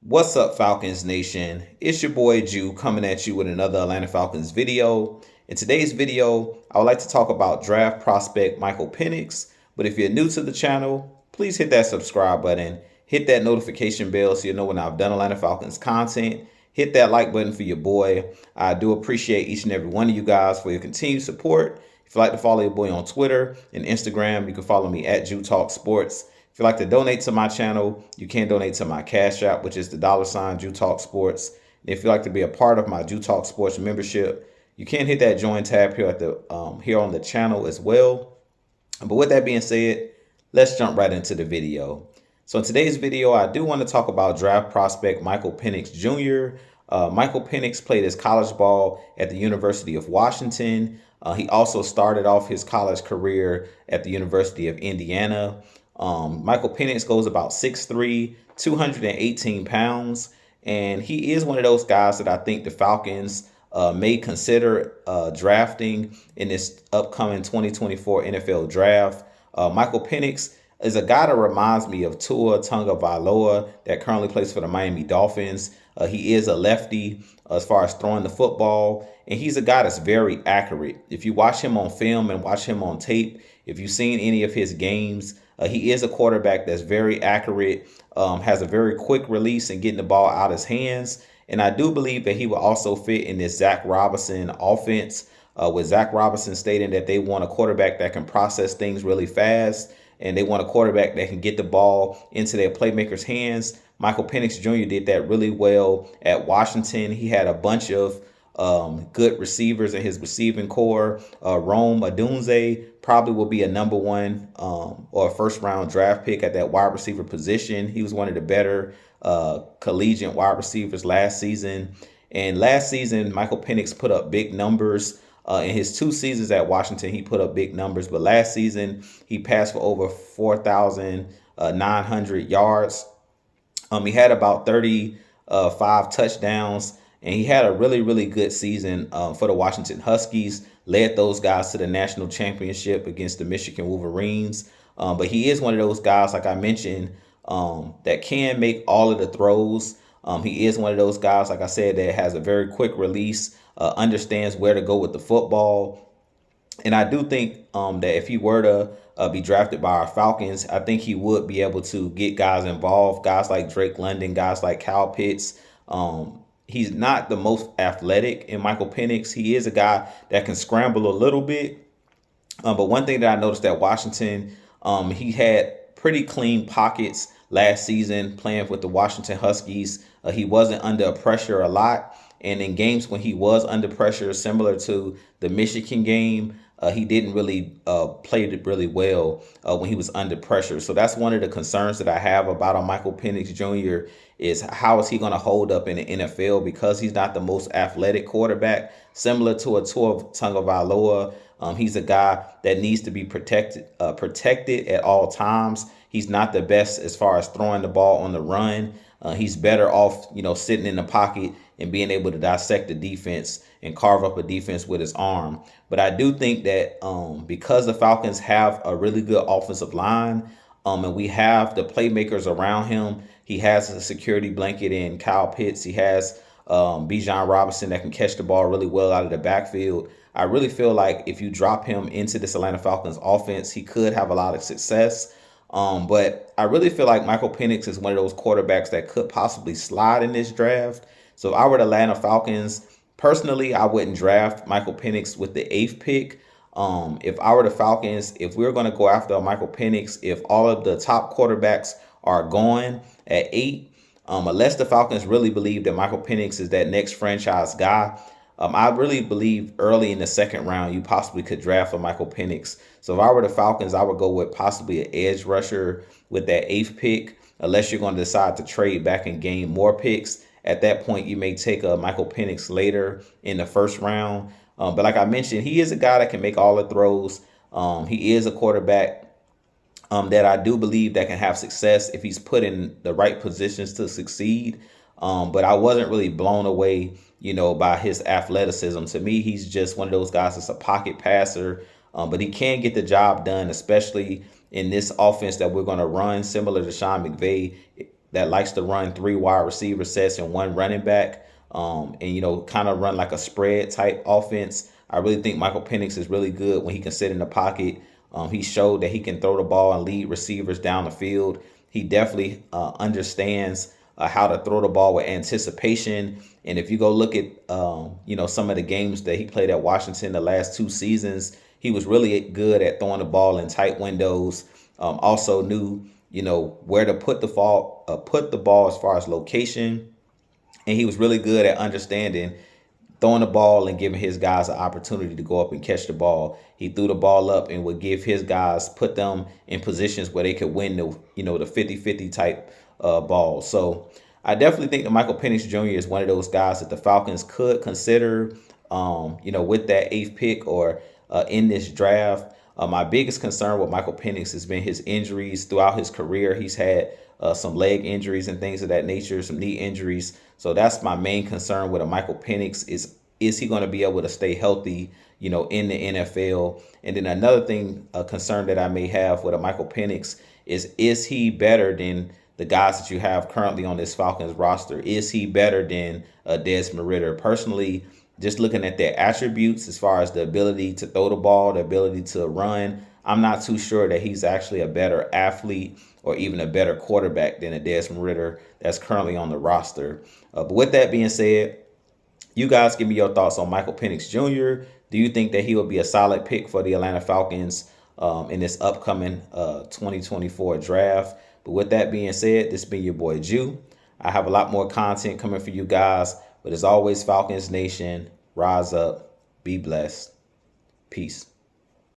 What's up, Falcons Nation? It's your boy Jew coming at you with another Atlanta Falcons video. In today's video, I would like to talk about draft prospect Michael Penix. But if you're new to the channel, please hit that subscribe button, hit that notification bell so you know when I've done Atlanta Falcons content. Hit that like button for your boy. I do appreciate each and every one of you guys for your continued support. If you'd like to follow your boy on Twitter and Instagram, you can follow me at Jew Talk Sports. If you'd like to donate to my channel, you can donate to my Cash App, which is the $ Jew Talk Sports. And if you'd like to be a part of my Jew Talk Sports membership, you can hit that join tab here at the here on the channel as well. But with that being said, let's jump right into the video. So in today's video, I do want to talk about draft prospect Michael Penix Jr. Michael Penix played his college ball at the University of Washington. He also started off his college career at the University of Indiana. Michael Penix goes about 6'3", 218 pounds, and he is one of those guys that I think the Falcons may consider drafting in this upcoming 2024 NFL draft. Michael Penix is a guy that reminds me of Tua Tagovailoa that currently plays for the Miami Dolphins. He is a lefty as far as throwing the football, and he's a guy that's very accurate. If you watch him on film and watch him on tape, if you've seen any of his games, he is a quarterback that's very accurate, has a very quick release and getting the ball out of his hands. And I do believe that he will also fit in this Zach Robinson offense, with Zach Robinson stating that they want a quarterback that can process things really fast, and they want a quarterback that can get the ball into their playmakers' hands. Michael Penix Jr. did that really well at Washington. He had a bunch of good receivers in his receiving core. Rome Odunze probably will be a number one or a first round draft pick at that wide receiver position. He was one of the better collegiate wide receivers last season. And last season, Michael Penix put up big numbers. In his 2 seasons at Washington, he put up big numbers. But last season, he passed for over 4,900 yards. He had about 35 touchdowns, and he had a really, really good season for the Washington Huskies, led those guys to the national championship against the Michigan Wolverines. But he is one of those guys, like I mentioned, that can make all of the throws. He is one of those guys, like I said, that has a very quick release, understands where to go with the football. And I do think that if he were to be drafted by our Falcons, I think he would be able to get guys involved, guys like Drake London, guys like Kyle Pitts. He's not the most athletic in Michael Penix. He is a guy that can scramble a little bit. But one thing that I noticed at Washington, he had pretty clean pockets last season playing with the Washington Huskies. He wasn't under pressure a lot. And in games when he was under pressure, similar to the Michigan game, he didn't really play it really well when he was under pressure. So that's one of the concerns that I have about a Michael Penix Jr. is how is he going to hold up in the NFL, because he's not the most athletic quarterback. Similar to a Tua Tagovailoa, he's a guy that needs to be protected at all times. He's not the best as far as throwing the ball on the run. He's better off, sitting in the pocket and being able to dissect the defense and carve up a defense with his arm. But I do think that because the Falcons have a really good offensive line, and we have the playmakers around him, he has a security blanket in Kyle Pitts. He has Bijan Robinson that can catch the ball really well out of the backfield. I really feel like if you drop him into this Atlanta Falcons offense, he could have a lot of success. But I really feel like Michael Penix is one of those quarterbacks that could possibly slide in this draft. So if I were the Atlanta Falcons, personally, I wouldn't draft Michael Penix with the 8th pick. If I were the Falcons, if we're going to go after Michael Penix, if all of the top quarterbacks are gone at 8, unless the Falcons really believe that Michael Penix is that next franchise guy, I really believe early in the 2nd round, you possibly could draft for Michael Penix. So if I were the Falcons, I would go with possibly an edge rusher with that 8th pick, unless you're going to decide to trade back and gain more picks. At that point, you may take a Michael Penix later in the 1st round. But like I mentioned, he is a guy that can make all the throws. He is a quarterback that I do believe that can have success if he's put in the right positions to succeed. But I wasn't really blown away, by his athleticism. To me, he's just one of those guys that's a pocket passer, but he can get the job done, especially in this offense that we're going to run, similar to Sean McVay. that likes to run 3 wide receiver sets and 1 running back, and kind of run like a spread type offense. I really think Michael Penix is really good when he can sit in the pocket. He showed that he can throw the ball and lead receivers down the field. He definitely understands how to throw the ball with anticipation. And if you go look at some of the games that he played at Washington the last 2 seasons, he was really good at throwing the ball in tight windows. Also knew where to put the ball as far as location, and he was really good at understanding throwing the ball and giving his guys an opportunity to go up and catch the ball. He threw the ball up and would give his guys, put them in positions where they could win the 50-50 type ball. So I definitely think that Michael Penix Jr. is one of those guys that the Falcons could consider, with that 8th pick or in this draft. My biggest concern with Michael Penix has been his injuries throughout his career. He's had some leg injuries and things of that nature, some knee injuries. So that's my main concern with a Michael Penix is he going to be able to stay healthy, in the NFL? And then another thing, a concern that I may have with a Michael Penix is he better than the guys that you have currently on this Falcons roster? Is he better than Desmond Ridder? Personally, just looking at their attributes as far as the ability to throw the ball, the ability to run, I'm not too sure that he's actually a better athlete or even a better quarterback than a Desmond Ridder that's currently on the roster. But with that being said, you guys give me your thoughts on Michael Penix Jr. Do you think that he will be a solid pick for the Atlanta Falcons in this upcoming 2024 draft? But with that being said, this has been your boy Jew. I have a lot more content coming for you guys. But as always, Falcons Nation, rise up, be blessed. Peace.